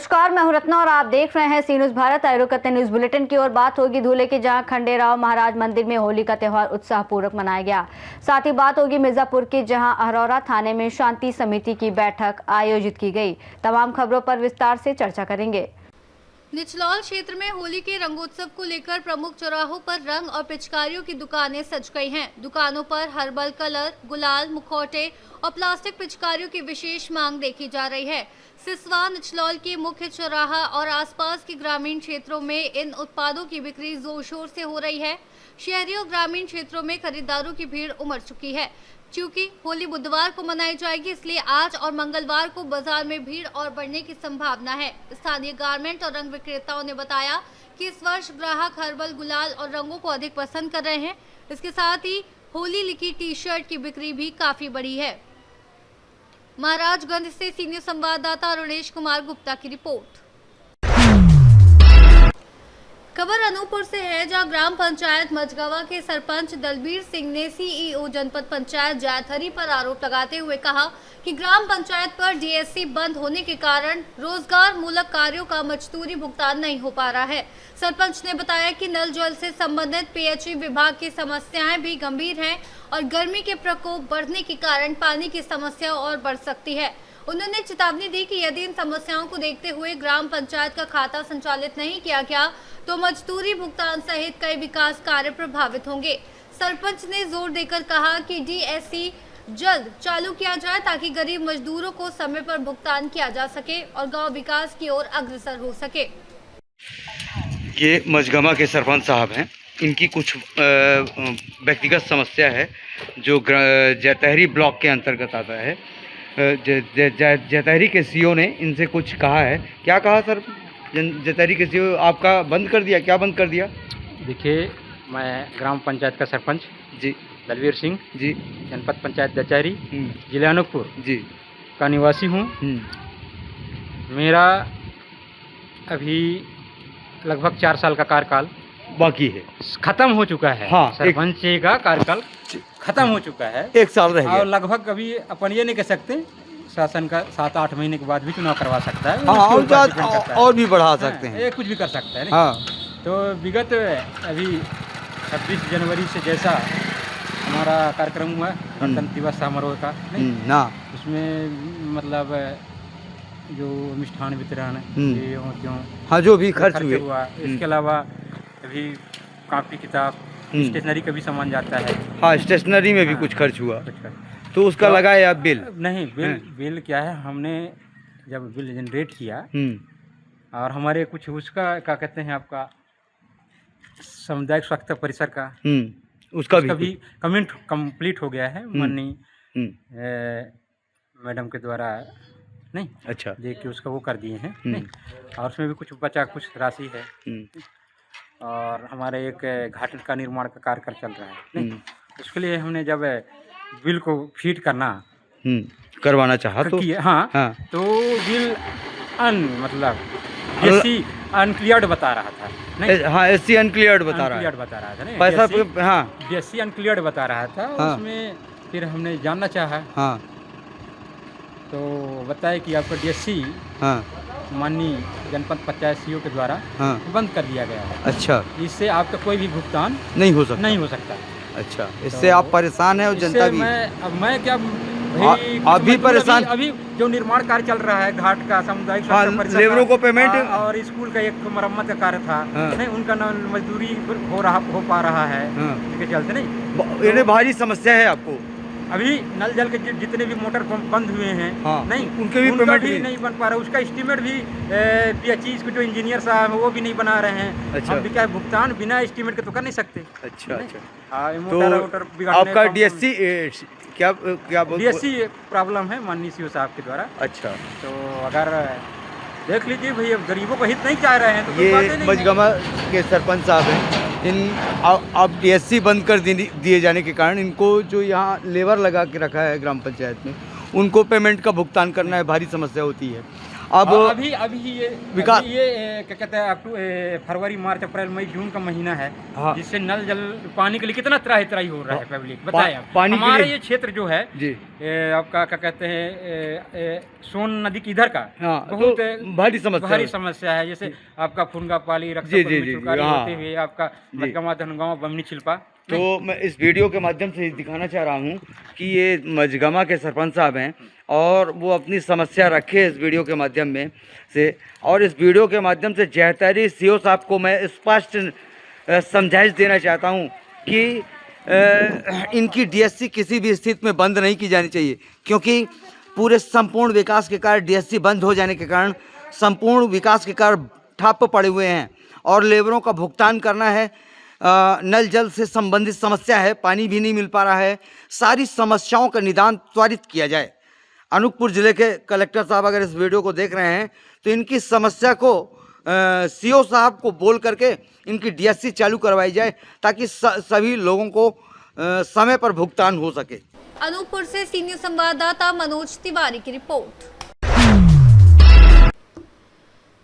नमस्कार, मैं हूं रत्ना और आप देख रहे हैं सी न्यूज भारत। आइए रुक करते हैं न्यूज बुलेटिन की ओर। बात होगी धुले की, जहां खंडेराव महाराज मंदिर में होली का त्यौहार उत्साहपूर्वक मनाया गया। साथ ही बात होगी मिर्जापुर की, जहां अहरौरा थाने में शांति समिति की बैठक आयोजित की गई। तमाम खबरों पर विस्तार से चर्चा करेंगे। निचलौल क्षेत्र में होली के रंगोत्सव को लेकर प्रमुख चौराहों पर रंग और पिचकारियों की दुकानें सज गई हैं। दुकानों पर हर्बल कलर, गुलाल, मुखौटे और प्लास्टिक पिचकारियों की विशेष मांग देखी जा रही है। सिसवा, निचलौल के मुख्य चौराहा और आसपास के ग्रामीण क्षेत्रों में इन उत्पादों की बिक्री जोर शोर से हो रही है। शहरी और ग्रामीण क्षेत्रों में खरीदारों की भीड़ उमड़ चुकी है। क्योंकि होली बुधवार को मनाई जाएगी, इसलिए आज और मंगलवार को बाजार में भीड़ और बढ़ने की संभावना है। स्थानीय गारमेंट और रंग विक्रेताओं ने बताया कि इस वर्ष ग्राहक हर्बल, गुलाल और रंगों को अधिक पसंद कर रहे हैं। इसके साथ ही होली लिखी टी शर्ट की बिक्री भी काफी बढ़ी है। महाराजगंज से सीनियर संवाददाता अरुणेश कुमार गुप्ता की रिपोर्ट। खबर अनूपपुर से है, जहां ग्राम पंचायत मझगवा के सरपंच दलबीर सिंह ने सीईओ जनपद पंचायत जैथरी पर आरोप लगाते हुए कहा कि ग्राम पंचायत पर डीएससी बंद होने के कारण रोजगार मूलक कार्यों का मजदूरी भुगतान नहीं हो पा रहा है। सरपंच ने बताया कि नल जल से संबंधित पीएचई विभाग की समस्याएं भी गंभीर हैं और गर्मी के प्रकोप बढ़ने के कारण पानी की समस्या और बढ़ सकती है। उन्होंने चेतावनी दी कि यदि इन समस्याओं को देखते हुए ग्राम पंचायत का खाता संचालित नहीं किया गया तो मजदूरी भुगतान सहित कई विकास कार्य प्रभावित होंगे। सरपंच ने जोर देकर कहा कि डीएससी जल्द चालू किया जाए ताकि गरीब मजदूरों को समय पर भुगतान किया जा सके और गांव विकास की ओर अग्रसर हो सके। ये मझगमा के सरपंच साहब हैं। इनकी कुछ व्यक्तिगत समस्या है जो जैतहरी ब्लॉक के अंतर्गत आता है। जैतहरी के सीओ ने इनसे कुछ कहा है। क्या कहा सर? जैतहरी के सीओ आपका बंद कर दिया? क्या बंद कर दिया? देखिए, मैं ग्राम पंचायत का सरपंच जी दलबीर सिंह जी, जनपद पंचायत जैतहरी जिला अनूपपुर जी का निवासी हूँ। मेरा अभी लगभग 4 साल का कार्यकाल बाकी है, खत्म हो चुका है। हाँ, सरपंच का कार्यकाल खत्म हो चुका है। 1 साल रह और गया। लगभग अभी अपन ये नहीं कह सकते, शासन का 7-8 महीने के बाद भी चुनाव करवा सकता है। हाँ, उसके ऊपर डिपेंड करता है। और भी बढ़ा सकते हैं। ये कुछ भी कर सकता है। हाँ, तो विगत अभी 26 जनवरी से जैसा हमारा कार्यक्रम हुआ गणतंत्र दिवस समारोह का, नहीं ना उसमें मतलब जो मिष्ठान वितरण ये क्यों हाँ, जो भी खर्च हुए हुआ। इसके अलावा अभी कॉपी किताब स्टेशनरी का भी सामान जाता है। हाँ, स्टेशनरी में भी हाँ, कुछ खर्च हुआ कुछ खर्च। तो उसका लगाया बिल? नहीं, बिल क्या है, हमने जब बिल जनरेट किया और हमारे कुछ उसका क्या कहते हैं आपका सामुदायिक स्वास्थ्य परिसर का उसका भी कमेंट कंप्लीट हो गया है। माननीय मैडम के द्वारा नहीं अच्छा देख के उसका वो कर दिए हैं। नहीं, और उसमें भी कुछ बचा, कुछ राशि है। और हमारे एक घाट का निर्माण का कार्य चल रहा है। नहीं, उसके लिए हमने जब बिल को फीड करवाना चाहा तो हाँ, तो बिल मतलब एससी अनक्लियर्ड बता रहा था। नहीं, हाँ, एससी अनक्लियर्ड बता रहा था। नहीं, पैसा हाँ, एससी अनक्लियर्ड बता रहा था। हाँ, उसमें फिर हमने जानना चाहा। हाँ, तो बताया कि आपका डीएससी हाँ, माननीय जनपद पंचायत सीओ के द्वारा बंद कर दिया गया है। अच्छा, इससे आपका कोई भी भुगतान नहीं हो सकता। अच्छा, इससे तो आप परेशान हैं और जनता भी? मैं क्या आप भी परेशान? अभी जो निर्माण कार्य चल रहा है घाट का सामुदायिक स्वास्थ्य परिसर लेबरों को पेमेंट और स्कूल का एक मरम्मत का कार्य था। नहीं, उनका मजदूरी हो पा रहा है। इसके चलते नहीं भारी समस्या है आपको। अभी नल जल के जितने भी मोटर पंप बंद हुए हैं, नहीं उनके भी पेमेंट भी नहीं बन पा रहा। उसका एस्टीमेट भी पीएचई के जो इंजीनियर साहब वो भी नहीं बना रहे हैं। अच्छा, हम भी क्या भुगतान बिना एस्टीमेट के तो कर नहीं सकते। अच्छा, तो आपका डीएससी क्या डीएससी प्रॉब्लम है माननीय सीओ साहब के द्वारा। अच्छा, तो अगर देख लीजिए भैया, गरीबों को हित नहीं चाह रहे हैं तो ये मझगमा के सरपंच साहब हैं। अब डीएससी बंद कर दिए जाने के कारण इनको जो यहाँ लेबर लगा के रखा है ग्राम पंचायत में, उनको पेमेंट का भुगतान करना है, भारी समस्या होती है। अब अभी अभी ये विकास- अभी ये क्या कहते हैं फरवरी मार्च अप्रैल मई जून का महीना है, हाँ। जिससे नल जल पानी के लिए कितना त्राही त्राही हो रहा है पब्लिक, बताएं आप। पानी के हमारा लिए- ये क्षेत्र जो है जी आपका क्या कहते हैं सोन नदी की इधर का हाँ, बहुत तो भारी समस्या भारी है। समस्या है। जैसे आपका फुनगापाली जी, रक्षापुर जी, में जी, चुकारी हाँ। होते हुए आपका मजगमा धनगांव बमनी छिलपा। तो मैं इस वीडियो के माध्यम से दिखाना चाह रहा हूँ कि ये मजगमा के सरपंच साहब हैं और वो अपनी समस्या रखे इस वीडियो के माध्यम में से, और इस वीडियो के माध्यम से जहतरी सीओ साहब को मैं स्पष्ट समझाइश देना चाहता हूँ कि इनकी डीएससी किसी भी स्थिति में बंद नहीं की जानी चाहिए, क्योंकि पूरे संपूर्ण विकास के कारण डीएससी बंद हो जाने के कारण संपूर्ण विकास के कार्य ठप पड़े हुए हैं और लेबरों का भुगतान करना है। नल जल से संबंधित समस्या है, पानी भी नहीं मिल पा रहा है। सारी समस्याओं का निदान त्वरित किया जाए। अनूपपुर ज़िले के कलेक्टर साहब अगर इस वीडियो को देख रहे हैं तो इनकी समस्या को सीओ साहब को बोल करके इनकी डीएससी चालू करवाई जाए, ताकि सभी लोगों को समय पर भुगतान हो सके। अनूपपुर से सीनियर संवाददाता मनोज तिवारी की रिपोर्ट।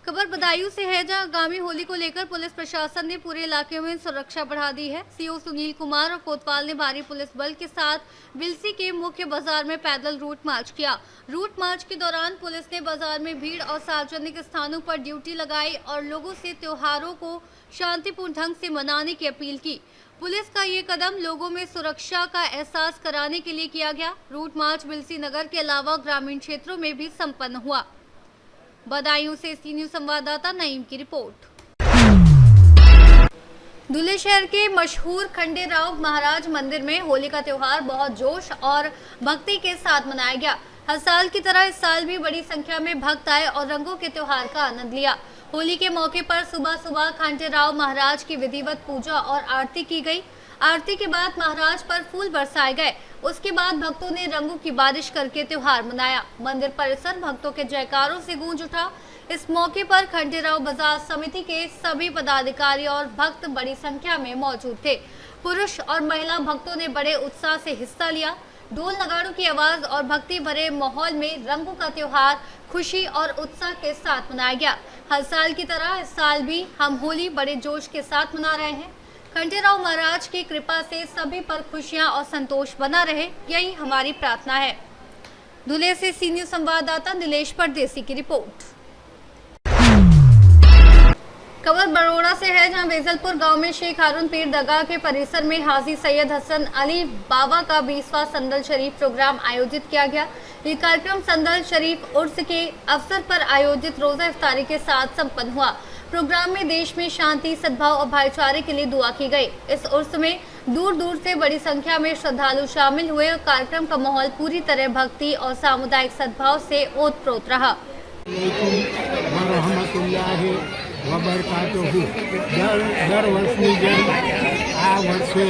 खबर बदायूं से है, जहां आगामी होली को लेकर पुलिस प्रशासन ने पूरे इलाके में सुरक्षा बढ़ा दी है। सीओ सुनील कुमार और कोतवाल ने भारी पुलिस बल के साथ बिलसी के मुख्य बाजार में पैदल रूट मार्च किया। रूट मार्च के दौरान पुलिस ने बाजार में भीड़ और सार्वजनिक स्थानों पर ड्यूटी लगाई और लोगों से त्योहारों को शांतिपूर्ण ढंग से मनाने की अपील की। पुलिस का ये कदम लोगों में सुरक्षा का एहसास कराने के लिए किया गया। रूट मार्च बिलसी नगर के अलावा ग्रामीण क्षेत्रों में भी संपन्न हुआ। बदायूं से सी न्यूज़ संवाददाता नईम की रिपोर्ट। धुले शहर के मशहूर खंडेराव महाराज मंदिर में होली का त्योहार बहुत जोश और भक्ति के साथ मनाया गया। हर साल की तरह इस साल भी बड़ी संख्या में भक्त आए और रंगों के त्योहार का आनंद लिया। होली के मौके पर सुबह सुबह खंडेराव महाराज की विधिवत पूजा और आरती की गई। आरती के बाद महाराज पर फूल बरसाए गए। उसके बाद भक्तों ने रंगों की बारिश करके त्योहार मनाया। मंदिर परिसर भक्तों के जयकारों से गूंज उठा। इस मौके पर खंडेराव बाजार समिति के सभी पदाधिकारी और भक्त बड़ी संख्या में मौजूद थे। पुरुष और महिला भक्तों ने बड़े उत्साह से हिस्सा लिया। ढोल नगाड़ों की आवाज और भक्ति भरे माहौल में रंगों का त्योहार खुशी और उत्साह के साथ मनाया गया। हर साल की तरह इस साल भी हम होली बड़े जोश के साथ मना रहे हैं। खंडेराव महाराज की कृपा से सभी पर खुशियां और संतोष बना रहे, यही हमारी प्रार्थना है। धुले से सी न्यूज़ संवाददाता नीलेश परदेसी की रिपोर्ट। खबर बड़ौदा से है, जहां बेजलपुर गांव में शेख हारून पीर दरगाह के परिसर में हाजी सैयद हसन अली बाबा का 20वां संदल शरीफ प्रोग्राम आयोजित किया गया। ये कार्यक्रम संदल शरीफ उर्स के अवसर पर आयोजित रोजा इफ्तारी के साथ संपन्न हुआ। प्रोग्राम में देश में शांति, सद्भाव और भाईचारे के लिए दुआ की गई। इस उर्स में दूर दूर से बड़ी संख्या में श्रद्धालु शामिल हुए और कार्यक्रम का माहौल पूरी तरह भक्ति और सामुदायिक सद्भाव से ओतप्रोत रहा। દર વર્ષની જેમ આ વર્ષે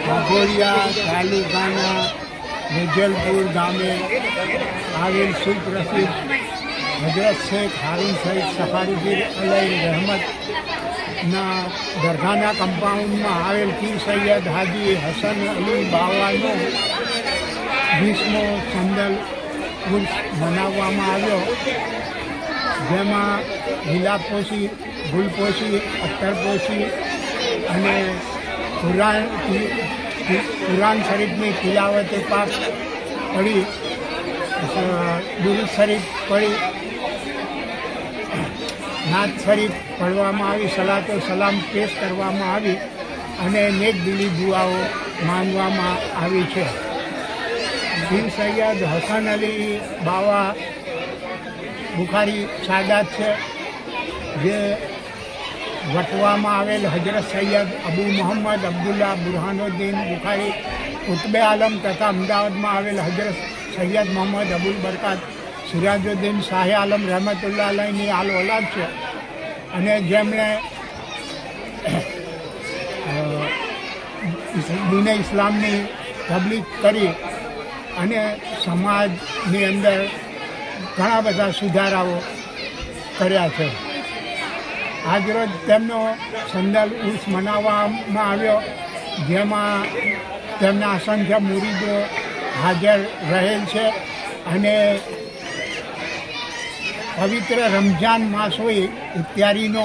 વાઘોડિયા તાલુકાના વેજલપુર ગામે આવેલ સુપ્રસિદ્ધ હજરત શેખ હારૂન સઈદ સફારીપીર અલૈહ રહેમતના દરગાહના કમ્પાઉન્ડમાં આવેલ પીર સૈયદ હાજી હસન અલી બાવાનો 20મો સંદલ ઉર્સ મનાવવામાં આવ્યો, જેમાં ગુલાબપોશી, ગુલપોશી, અત્તરપોશી અને કુરાન શરીફની તિલાવતે પાક પડી, દુરૂદ શરીફ પડી, નાત શરીફ પઢવામાં આવી, સલાતો સલામ પેશ કરવામાં આવી અને નેકદિલી દુઆઓ માંગવામાં આવી છે. પીર સૈયદ હસન અલી બાવા બુખારી સાદાત છે, જે વટવામાં આવેલ હજરત સૈયદ અબુ મોહમ્મદ અબ્દુલ્લા બુરહાનુદ્દીન બુખારી કુતબે આલમ તથા અમદાવાદમાં આવેલ હજરત સૈયદ મોહમ્મદ અબુલ બરકાત સિરાજુદ્દીન શાહે આલમ રહેમતુલ્લાહ અલૈહની આલ ઓલાદ છે અને જેમણે દીને ઇસ્લામની તબલીગ કરી અને સમાજની અંદર ઘણા બધા સુધારાઓ કર્યા છે. આજરોજ તેમનો સંદલ ઉર્સ મનાવવામાં આવ્યો, જેમાં તેમના અસંખ્ય મુરીદો હાજર રહેલ છે અને પવિત્ર રમઝાન માસ હોય ઇફ્તારીનો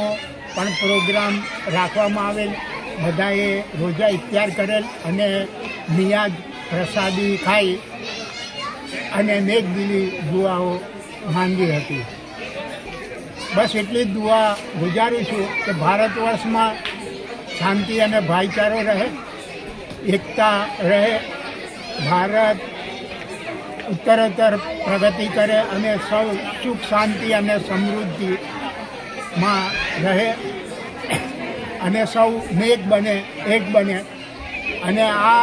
પણ પ્રોગ્રામ રાખવામાં આવેલ. બધાએ રોજા ઇફ્તાર કરેલ અને નિયાજ પ્રસાદી ખાઈ અને નેકદિલી દુઆઓ માંગી હતી. બસ એટલી જ દુઆ ગુજારું છું કે ભારત વર્ષમાં શાંતિ અને ભાઈચારો રહે, એકતા રહે, ભારત ઉત્તરોત્તર પ્રગતિ કરે અને સૌ સુખ શાંતિ અને સમૃદ્ધિમાં રહે અને સૌ નેક બને, એક બને. અને આ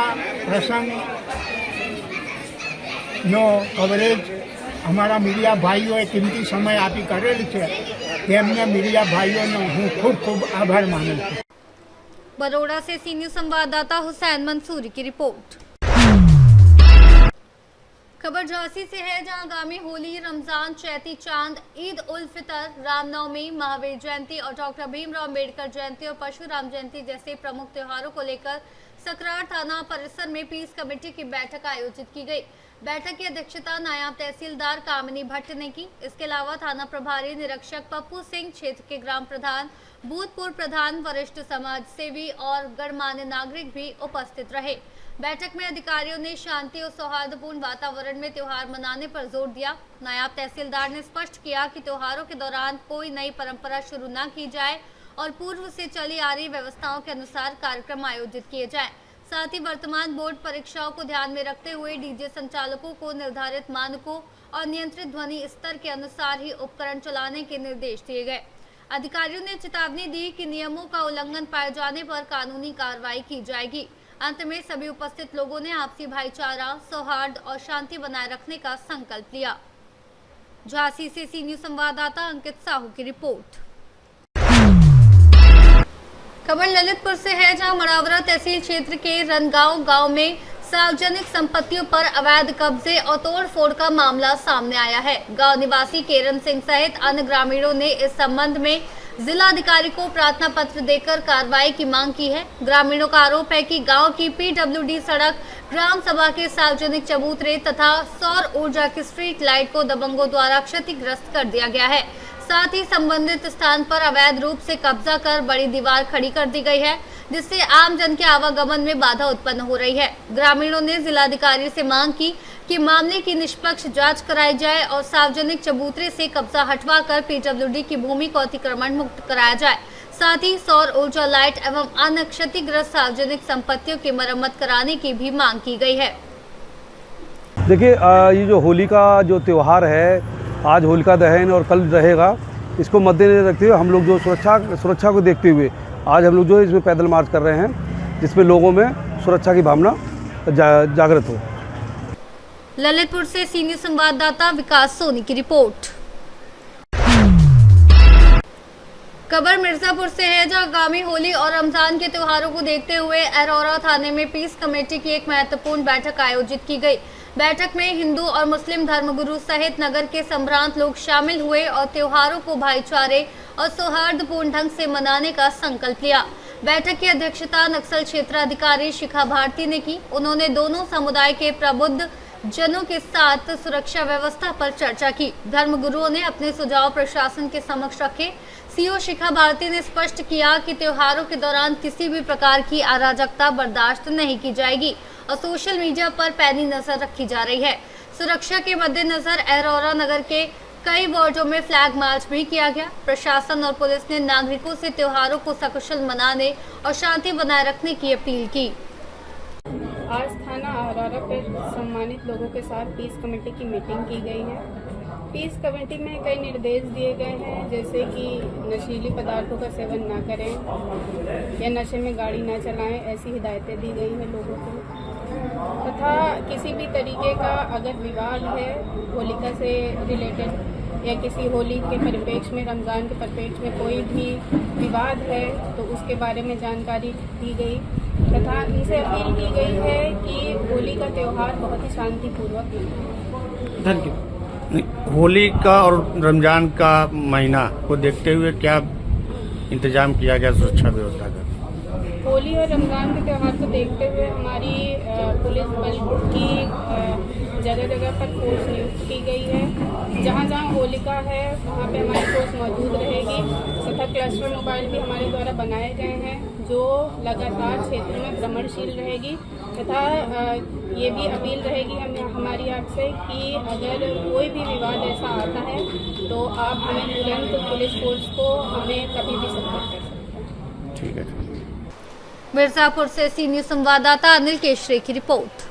પ્રસંગનો કવરેજ અમારા મીડિયા ભાઈઓએ કિંમતી સમય આપી કરેલ છે. તેમને મીડિયા ભાઈઓનો હું ખૂબ ખૂબ આભાર માનું છું. बड़ौदा से सी न्यूज संवाददाता हुसैन मंसूरी की रिपोर्ट। खबर झांसी से है, जहां आगामी होली, रमजान, चैती चांद, ईद उल फितर, रामनवमी, महावीर जयंती और डॉक्टर भीमराव अम्बेडकर जयंती और परशुराम जयंती जैसे प्रमुख त्योहारों को लेकर सकरार थाना परिसर में पीस कमेटी की बैठक आयोजित की गई। बैठक की अध्यक्षता नायब तहसीलदार कामिनी भट्ट ने की। इसके अलावा थाना प्रभारी निरीक्षक पप्पू सिंह, क्षेत्र के ग्राम प्रधान, भूतपूर्व प्रधान, वरिष्ठ समाज सेवी और गणमान्य नागरिक भी उपस्थित रहे। बैठक में अधिकारियों ने शांति और सौहार्दपूर्ण वातावरण में त्योहार मनाने पर जोर दिया। नायब तहसीलदार ने स्पष्ट किया कि त्योहारों के दौरान कोई नई परंपरा शुरू न की जाए और पूर्व से चली आ रही व्यवस्थाओं के अनुसार कार्यक्रम आयोजित किए जाएं। साथ ही वर्तमान बोर्ड परीक्षाओं को ध्यान में रखते हुए डीजे संचालकों को निर्धारित मानकों और नियंत्रित ध्वनि स्तर के अनुसार ही उपकरण चलाने के निर्देश दिए गए। अधिकारियों ने चेतावनी दी कि नियमों का उल्लंघन पाए जाने पर कानूनी कार्रवाई की जाएगी। अंत में सभी उपस्थित लोगों ने आपसी भाईचारा, सौहार्द और शांति बनाए रखने का संकल्प लिया। झांसी से सी न्यूज संवाददाता अंकित साहू की रिपोर्ट। खबर ललितपुर से है, जहां मड़ावरा तहसील क्षेत्र के रनगांव गांव में सार्वजनिक संपत्तियों पर अवैध कब्जे और तोड़फोड़ का मामला सामने आया है। गांव निवासी केरन सिंह सहित अन्य ग्रामीणों ने इस संबंध में जिलाधिकारी को प्रार्थना पत्र देकर कार्रवाई की मांग की है। ग्रामीणों का आरोप है कि गांव की PWD सड़क, ग्राम सभा के सार्वजनिक चबूतरे तथा सौर ऊर्जा की स्ट्रीट लाइट को दबंगों द्वारा क्षतिग्रस्त कर दिया गया है। साथ ही संबंधित स्थान पर अवैध रूप से कब्जा कर बड़ी दीवार खड़ी कर दी गई है, जिससे आम जन के आवागमन में बाधा उत्पन्न हो रही है। ग्रामीणों ने जिलाधिकारी से मांग की कि मामले की निष्पक्ष जांच कराई जाए और सार्वजनिक चबूतरे से कब्जा हटवाकर PWD की भूमि को अतिक्रमण मुक्त कराया जाए। साथ ही सौर ऊर्जा लाइट एवं अन्य क्षतिग्रस्त सार्वजनिक संपत्तियों की मरम्मत कराने की भी मांग की गई है। देखिए, ये जो होली का जो त्यौहार है, आज होलिका दहन और कल रहेगा, इसको मद्देनजर रखते हुए हम लोग जो सुरक्षा को देखते हुए आज हम लोग जो इसमें पैदल मार्च कर रहे हैं, जिसमें लोगों में सुरक्षा की भावना जागृत हो। ललितपुर से सी न्यूज संवाददाता विकास सोनी की रिपोर्ट। खबर मिर्जापुर से है, जहां आगामी होली और रमजान के त्योहारों को देखते हुए अरोरा थाने में पीस कमेटी की एक महत्वपूर्ण बैठक आयोजित की गई। बैठक में हिंदू और मुस्लिम धर्मगुरु सहित नगर के संभ्रांत लोग शामिल हुए और त्योहारों को भाईचारे और सौहार्दपूर्ण ढंग से मनाने का संकल्प लिया। बैठक की अध्यक्षता नक्सल क्षेत्राधिकारी शिखा भारती ने की। उन्होंने दोनों समुदाय के प्रबुद्ध जनों के साथ सुरक्षा व्यवस्था पर चर्चा की। धर्मगुरुओं ने अपने सुझाव प्रशासन के समक्ष रखे। सीओ शिखा भारती ने स्पष्ट किया कि त्योहारों के दौरान किसी भी प्रकार की अराजकता बर्दाश्त नहीं की जाएगी और सोशल मीडिया पर पैनी नजर रखी जा रही है। सुरक्षा के मद्देनजर अरोरा नगर के कई वार्डों में फ्लैग मार्च भी किया गया। प्रशासन और पुलिस ने नागरिकों से त्योहारों को सकुशल मनाने और शांति बनाए रखने की अपील की। आज थाना अरोरा पे सम्मानित लोगों के साथ पीस कमेटी की मीटिंग की गई है। पीस कमेटी में कई निर्देश दिए गए हैं, जैसे कि नशीली पदार्थों का सेवन ना करें या नशे में गाड़ी ना चलाएं, ऐसी हिदायतें दी गई हैं लोगों को। तथा किसी भी तरीके का अगर विवाद है होलिका से रिलेटेड या किसी होली के परिप्रेक्ष्य में, रमज़ान के परिप्रेक्ष्य में कोई भी विवाद है तो उसके बारे में जानकारी दी गई तथा इनसे अपील की गई है कि होली का त्यौहार बहुत ही शांतिपूर्वक मनाएं। Thank you. होली का और रमज़ान का महीना को देखते हुए क्या इंतजाम किया गया सुरक्षा व्यवस्था का? होली और रमज़ान के त्यौहार को देखते हुए हमारी पुलिस बल की जगह जगह पर फोर्स नियुक्त की गई है। जहाँ जहाँ होलिका है वहाँ पे हमारी फोर्स मौजूद रहेगी तथा क्लस्टर मोबाइल भी हमारे द्वारा बनाए गए हैं जो लगातार क्षेत्र में भ्रमणशील रहेगी तथा ये भी अपील रहेगी हमारी आपसे कि अगर कोई भी विवाद ऐसा आता है तो आप हमें तुरंत पुलिस फोर्स को हमें कभी भी संपर्क कर सकते हैं। ठीक है। मिर्जापुर से सी न्यूज संवाददाता अनिल केशरी की रिपोर्ट।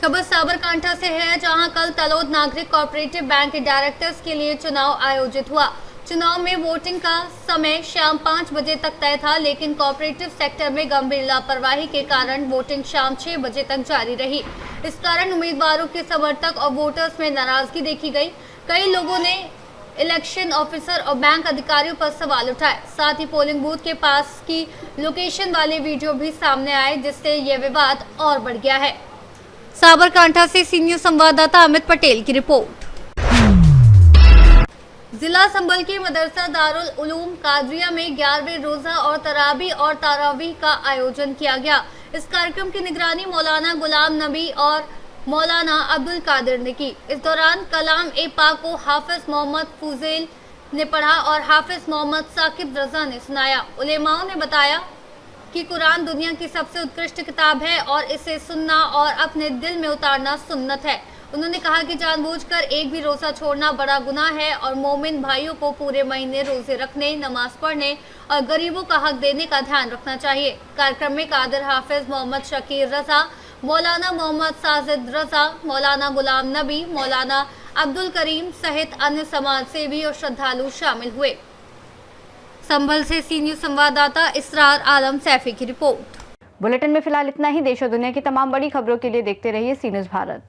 खबर साबरकांठा से है, जहां कल तलोद नागरिक कोऑपरेटिव बैंक के डायरेक्टर्स के लिए चुनाव आयोजित हुआ। चुनाव में वोटिंग का समय शाम 5 बजे तक तय था, लेकिन कोऑपरेटिव सेक्टर में गंभीर लापरवाही के कारण वोटिंग शाम 6 बजे तक जारी रही। इस कारण उम्मीदवारों के समर्थक और वोटर्स में नाराजगी देखी गई। कई लोगों ने इलेक्शन ऑफिसर और बैंक अधिकारियों पर सवाल उठाए। साथ ही पोलिंग बूथ के पास की लोकेशन वाले वीडियो भी सामने आए, जिससे ये विवाद और बढ़ गया है। साबरकांठा से सी न्यूज संवाददाता अमित पटेल की रिपोर्ट। जिला संभल के मदरसा दारुल उलूम कादरिया में 11वें रोजा और तरावीह का आयोजन किया गया। इस कार्यक्रम की निगरानी मौलाना गुलाम नबी और मौलाना अब्दुल कादिर ने की। इस दौरान कलाम ए पाक को हाफिज मोहम्मद फुजैल ने पढ़ा और हाफिज मोहम्मद साकिब रजा ने सुनाया। उलेमाओं ने बताया कि कुरान दुनिया की सबसे उत्कृष्ट किताब है और इसे सुनना और अपने दिल में उतारना सुन्नत है। उन्होंने कहा कि जानबूझकर एक भी रोजा छोड़ना बड़ा गुनाह है और मोमिन भाइयों को पूरे महीने रोजे रखने, नमाज पढ़ने और गरीबों का हक देने का ध्यान रखना चाहिए। कार्यक्रम में कादिर हाफिज मोहम्मद शकीर रजा, मौलाना मोहम्मद साजिद रजा, मौलाना गुलाम नबी, मौलाना अब्दुल करीम सहित अन्य समाज सेवी और श्रद्धालु शामिल हुए। संभल से सी न्यूज संवाददाता इसरार आलम सैफी की रिपोर्ट। बुलेटिन में फिलहाल इतना ही। देश और दुनिया की तमाम बड़ी खबरों के लिए देखते रहिए सी न्यूज भारत।